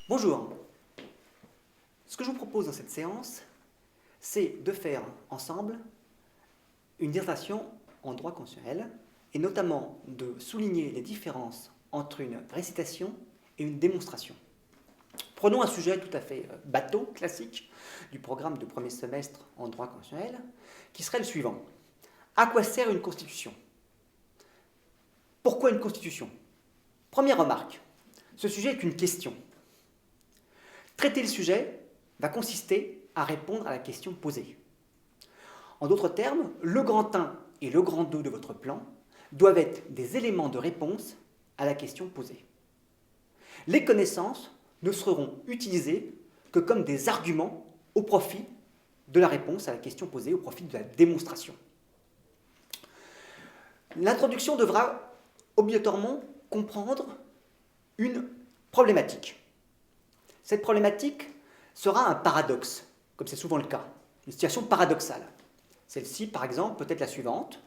Bonjour. Ce que je vous propose dans cette séance, c'est de faire ensemble une dissertation en droit constitutionnel et notamment de souligner les différences entre une récitation et une démonstration. Prenons un sujet tout à fait bateau, classique, du programme de premier semestre en droit constitutionnel, qui serait le suivant. À quoi sert une constitution? Pourquoi une constitution? Première remarque, ce sujet est une question. Traiter le sujet va consister à répondre à la question posée. En d'autres termes, le grand 1 et le grand 2 de votre plan doivent être des éléments de réponse à la question posée. Les connaissances ne seront utilisées que comme des arguments au profit de la réponse à la question posée, au profit de la démonstration. L'introduction devra obligatoirement comprendre une problématique. Cette problématique sera un paradoxe, comme c'est souvent le cas, une situation paradoxale. Celle-ci, par exemple, peut être la suivante.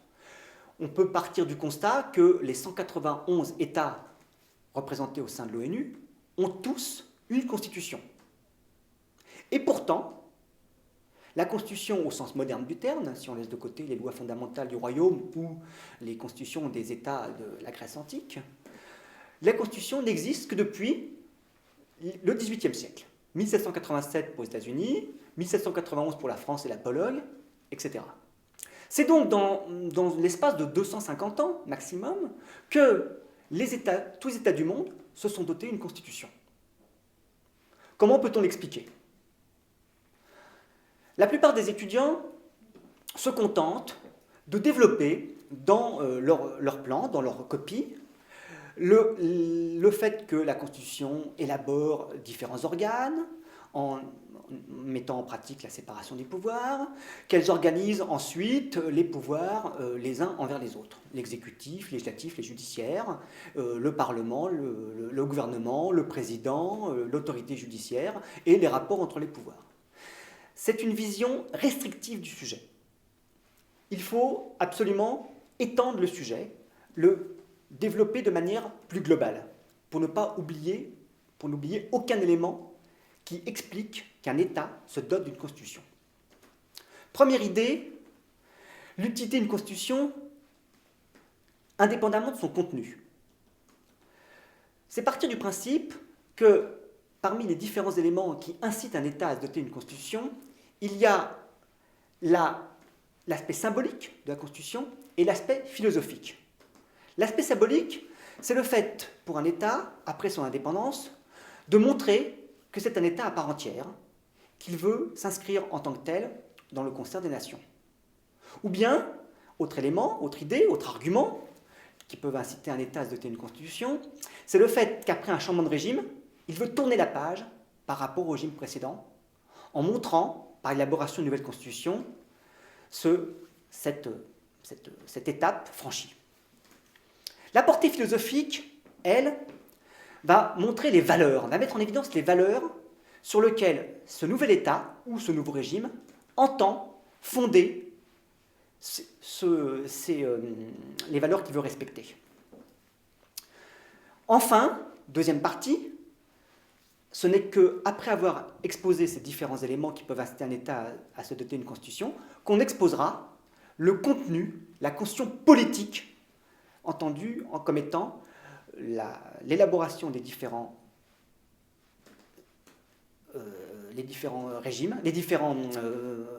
On peut partir du constat que les 191 États représentés au sein de l'ONU ont tous une constitution. Et pourtant, la constitution au sens moderne du terme, si on laisse de côté les lois fondamentales du royaume ou les constitutions des États de la Grèce antique, la constitution n'existe que depuis le XVIIIe siècle. 1787 pour les États-Unis, 1791 pour la France et la Pologne, etc. C'est donc dans l'espace de 250 ans maximum que tous les États du monde se sont dotés d'une constitution. Comment peut-on l'expliquer? La plupart des étudiants se contentent de développer dans leur plan, dans leur copie, le fait que la Constitution élabore différents organes en mettant en pratique la séparation des pouvoirs, qu'elles organisent ensuite les pouvoirs les uns envers les autres, l'exécutif, les législatif, les judiciaires, le Parlement, le gouvernement, le président, l'autorité judiciaire et les rapports entre les pouvoirs. C'est une vision restrictive du sujet. Il faut absolument étendre le sujet, le développer de manière plus globale, pour n'oublier aucun élément qui explique qu'un État se dote d'une constitution. Première idée, l'utilité d'une constitution indépendamment de son contenu. C'est partir du principe que parmi les différents éléments qui incitent un État à se doter d'une constitution, il y a l'aspect symbolique de la constitution et l'aspect philosophique. L'aspect symbolique, c'est le fait pour un État, après son indépendance, de montrer que c'est un État à part entière, qu'il veut s'inscrire en tant que tel dans le concert des nations. Ou bien, autre élément, autre idée, autre argument, qui peuvent inciter un État à se doter d'une constitution, c'est le fait qu'après un changement de régime, il veut tourner la page par rapport au régime précédent, en montrant, par l'élaboration d'une nouvelle constitution, cette étape franchie. La portée philosophique, elle, va montrer les valeurs, va mettre en évidence les valeurs sur lesquelles ce nouvel État ou ce nouveau régime entend fonder les valeurs qu'il veut respecter. Enfin, deuxième partie, ce n'est qu'après avoir exposé ces différents éléments qui peuvent inciter un État à se doter d'une constitution, qu'on exposera le contenu, la constitution politique entendu comme étant l'élaboration des différents régimes, les différents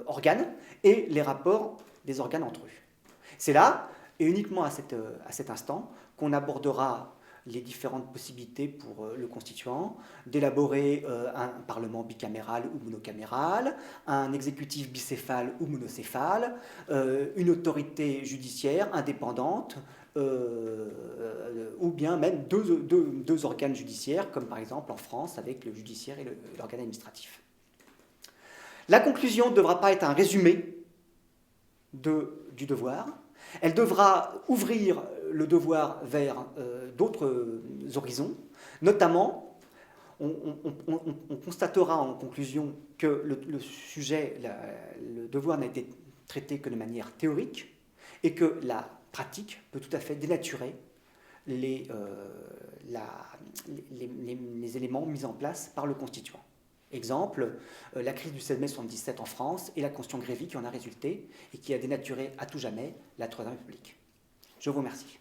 organes et les rapports des organes entre eux. C'est là, et uniquement à cet instant, qu'on abordera les différentes possibilités pour le constituant d'élaborer un parlement bicaméral ou monocaméral, un exécutif bicéphale ou monocéphale, une autorité judiciaire indépendante, ou bien même deux organes judiciaires, comme par exemple en France avec le judiciaire et l'organe administratif. La conclusion ne devra pas être un résumé du devoir. Elle devra ouvrir le devoir vers d'autres horizons. Notamment, on constatera en conclusion que le sujet, le devoir n'a été traité que de manière théorique et que la pratique peut tout à fait dénaturer les éléments mis en place par le constituant. Exemple, la crise du 16 mai 1977 en France et la Constitution Grévy qui en a résulté et qui a dénaturé à tout jamais la Troisième République. Je vous remercie.